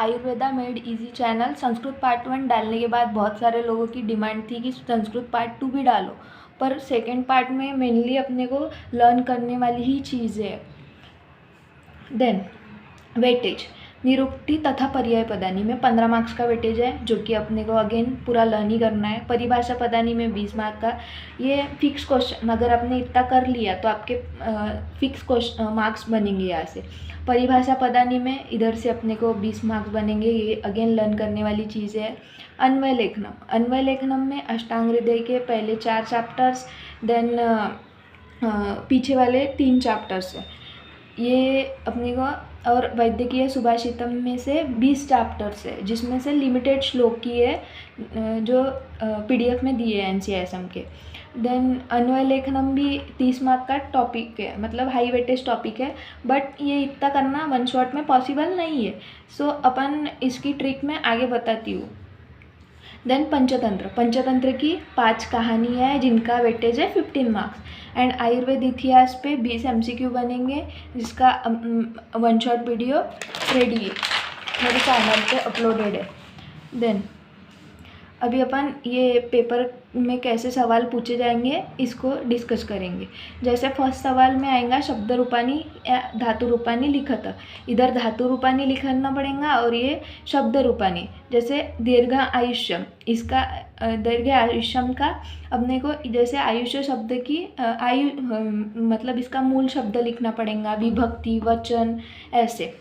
Ayurveda made easy channel Sanskrit part 1 डालने के बाद बहुत सारे लोगों की डिमांड थी कि संस्कृत पार्ट 2 भी डालो, पर सेकेंड पार्ट में मेनली अपने को लर्न करने वाली ही चीज़ है। देन वेटेज, निरुक्ति तथा पर्याय पदानी में 15 मार्क्स का वेटेज है, जो कि अपने को अगेन पूरा लर्न ही करना है। परिभाषा पदानी में 20 मार्क का, ये फिक्स क्वेश्चन, अगर आपने इतना कर लिया तो आपके फिक्स क्वेश्चन मार्क्स बनेंगे यहाँ से। परिभाषा पदानी में इधर से अपने को 20 मार्क्स बनेंगे, ये अगेन लर्न करने वाली चीज़ है। अन्वय लेखनम, अन्वय लेखनम में अष्टांग हृदय के पहले 4 चैप्टर्स, देन पीछे वाले 3 चैप्टर्स है ये अपने को, और वैद्यकीय सुभाषितम में से 20 चैप्टर्स है, जिसमें से लिमिटेड श्लोक की है जो पीडीएफ में दिए हैं एनसीआईएसएम के। देन अन्वय लेखनम भी 30 मार्क का टॉपिक है, मतलब हाई वेटेज टॉपिक है, बट ये इतना करना वन शॉट में पॉसिबल नहीं है। सो अपन इसकी ट्रिक मैं आगे बताती हूँ। देन पंचतंत्र, पंचतंत्र की 5 कहानियाँ हैं जिनका वेटेज है 15 मार्क्स, एंड आयुर्वेद इतिहास पे 20 एमसीक्यू बनेंगे, जिसका वन शॉट वीडियो रेडी है, मेरे चैनल पे अपलोडेड है। देन अभी अपन ये पेपर में कैसे सवाल पूछे जाएंगे इसको डिस्कस करेंगे। जैसे फर्स्ट सवाल में आएगा शब्द रूपानी या धातु रूपानी लिखत, इधर धातु रूपानी लिखना पड़ेगा और ये शब्द रूपानी। जैसे दीर्घ आयुष्यम, इसका दीर्घ आयुष्यम का अपने को जैसे आयुष्य शब्द की आयु मतलब इसका मूल शब्द लिखना पड़ेगा, विभक्ति, वचन, ऐसे।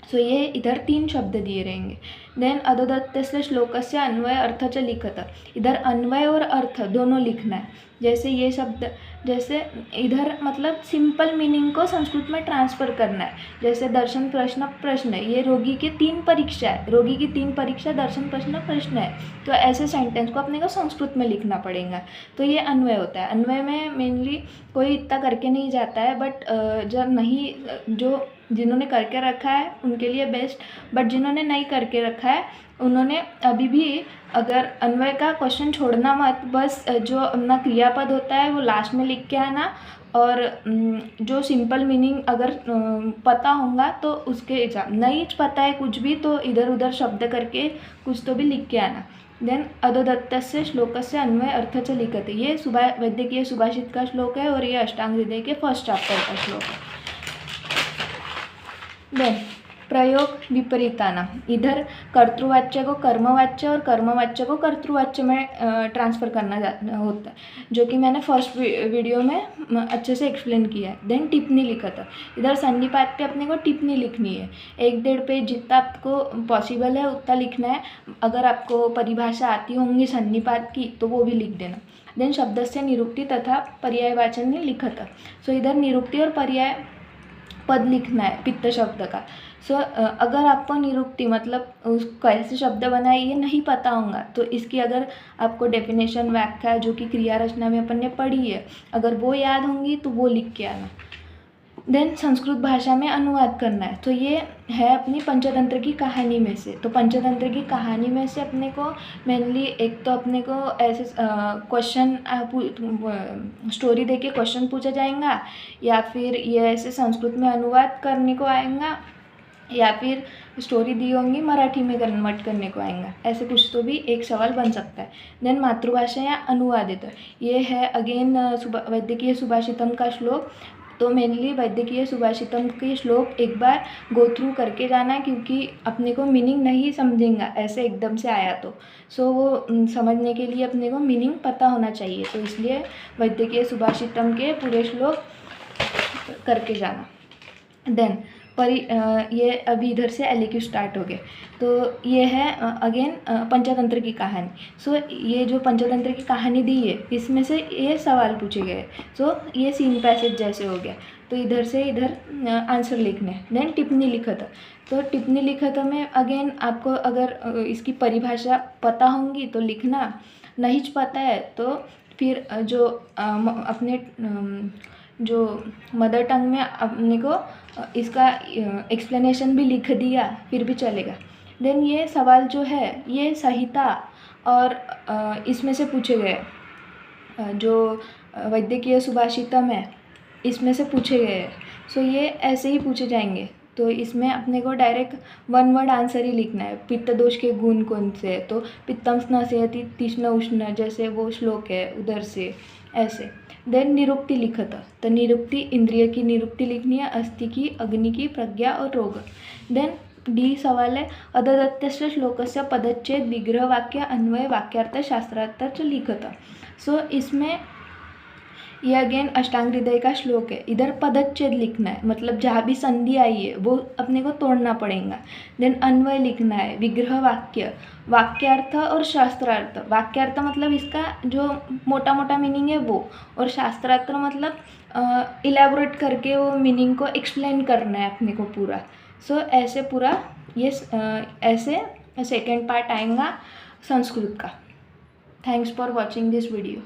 सो ये इधर 3 शब्द दिए रहेंगे। देन अधोदत्तस्य श्लोकस्य अन्वय अर्थ च लिखत, इधर अन्वय और अर्थ दोनों लिखना है। जैसे ये शब्द, जैसे इधर मतलब सिंपल मीनिंग को संस्कृत में ट्रांसफ़र करना है। जैसे दर्शन प्रश्न प्रश्न, ये रोगी की 3 परीक्षा है, रोगी की 3 परीक्षा दर्शन प्रश्न प्रश्न है, तो ऐसे सेंटेंस को अपने को संस्कृत में लिखना पड़ेगा। तो ये अन्वय होता है। अन्वय में मेनली कोई इतना करके नहीं जाता है, बट जब नहीं, जो जिन्होंने करके रखा है उनके लिए बेस्ट, बट जिन्होंने नहीं करके रखा है उन्होंने अभी भी, अगर अन्वय का क्वेश्चन छोड़ना मत, बस जो अपना क्रियापद होता है वो लास्ट में लिख के आना, और जो सिंपल मीनिंग अगर पता होगा तो उसके एग्जाम, नहीं पता है कुछ भी तो इधर उधर शब्द करके कुछ तो भी लिख के आना। देन अधोदत्तस्य श्लोकस्य अन्वय अर्थ च लिखते, ये वैद्यकीय सुभाषित का श्लोक है और ये अष्टांग हृदय के फर्स्ट चैप्टर का श्लोक है। देन प्रयोग विपरीताना, इधर कर्तृवाच्य को कर्मवाच्य और कर्मवाच्य को कर्तृवाच्य में ट्रांसफ़र करना होता है, जो कि मैंने फर्स्ट वीडियो में अच्छे से एक्सप्लेन किया है। देन टिप्पणी लिखत, इधर सन्निपात पे अपने को टिप्पणी लिखनी है, 1-1.5 पेज जितना आपको पॉसिबल है उतना लिखना है। अगर आपको परिभाषा आती होंगी सन्निपात की तो वो भी लिख देना। देन शब्द से निरुक्ति तथा पर्यायवाचन लिखत, सो इधर निरुक्ति और पर्याय पद लिखना है पित्त शब्द का। सो अगर आपको निरुक्ति मतलब कैसे शब्द बनाए ये नहीं पता होगा तो इसकी अगर आपको डेफिनेशन, व्याख्या जो कि क्रिया रचना में अपन ने पढ़ी है, अगर वो याद होंगी तो वो लिख के आना। देन संस्कृत भाषा में अनुवाद करना है, तो ये है अपनी पंचतंत्र की कहानी में से। तो पंचतंत्र की कहानी में से अपने को मेनली एक तो अपने को ऐसे क्वेश्चन स्टोरी देके क्वेश्चन पूछा जाएगा, या फिर ये ऐसे संस्कृत में अनुवाद करने को आएगा, या फिर स्टोरी दी होंगी मराठी में कन्वर्ट करने को आएगा, ऐसे कुछ तो भी एक सवाल बन सकता है। देन मातृभाषा या अनुवादित, ये है अगेन वैद्यकीय सुभाषितम का श्लोक। तो मेनली वैद्यकीय सुभाषितम के श्लोक एक बार गो थ्रू करके जाना है, क्योंकि अपने को मीनिंग नहीं समझेगा ऐसे एकदम से आया तो। सो वो समझने के लिए अपने को मीनिंग पता होना चाहिए, तो इसलिए वैद्यकीय सुभाषितम के पूरे श्लोक करके जाना। देन ये अभी इधर से एलक्यू स्टार्ट हो गए, तो ये है अगेन पंचतंत्र की कहानी। सो ये जो पंचतंत्र की कहानी दी है इसमें से ये सवाल पूछे गए, सो ये सीन पैसेज जैसे हो गया, तो इधर से इधर आंसर लिखने। देन टिप्पणी लिखत, तो टिप्पणी लिखत में अगेन आपको अगर इसकी परिभाषा पता होंगी तो लिखना, नहीं पता है तो फिर जो अपने जो मदर टंग में अपने को इसका एक्सप्लेनेशन भी लिख दिया फिर भी चलेगा। देन ये सवाल जो है ये संहिता और इसमें से पूछे गए, जो वैद्यकीय सुभाषितम है इसमें से पूछे गए हैं। सो ये ऐसे ही पूछे जाएंगे, तो इसमें अपने को डायरेक्ट वन वर्ड आंसर ही लिखना है। पित्त दोष के गुण कौन से है, तो पित्तम स्नासयति तीक्ष्ण उष्ण, जैसे वो श्लोक है उधर से ऐसे। देन निरुक्ति लिखत, तो निरुक्ति इंद्रिय की निरुक्ति लिखनी है, अस्थि की, अग्नि की, प्रज्ञा और रोग। देन डी सवाल है अददत्यस्य श्लोकस्य पदच्छेद विग्रह वाक्य अन्वय वाक्यार्थ शास्त्रार्थ च लिखत। सो इसमें ये अगेन अष्टांग हृदय का श्लोक है, इधर पदच्छेद लिखना है, मतलब जहाँ भी संधि आई है वो अपने को तोड़ना पड़ेगा। देन अन्वय लिखना है, विग्रह वाक्य, वाक्यार्थ और शास्त्रार्थ। वाक्यार्थ मतलब इसका जो मोटा मोटा मीनिंग है वो, और शास्त्रार्थ मतलब इलेबोरेट करके वो मीनिंग को एक्सप्लेन करना है अपने को पूरा। सो ऐसे पूरा ये ऐसे सेकेंड पार्ट आएगा संस्कृत का। Thanks for watching this video.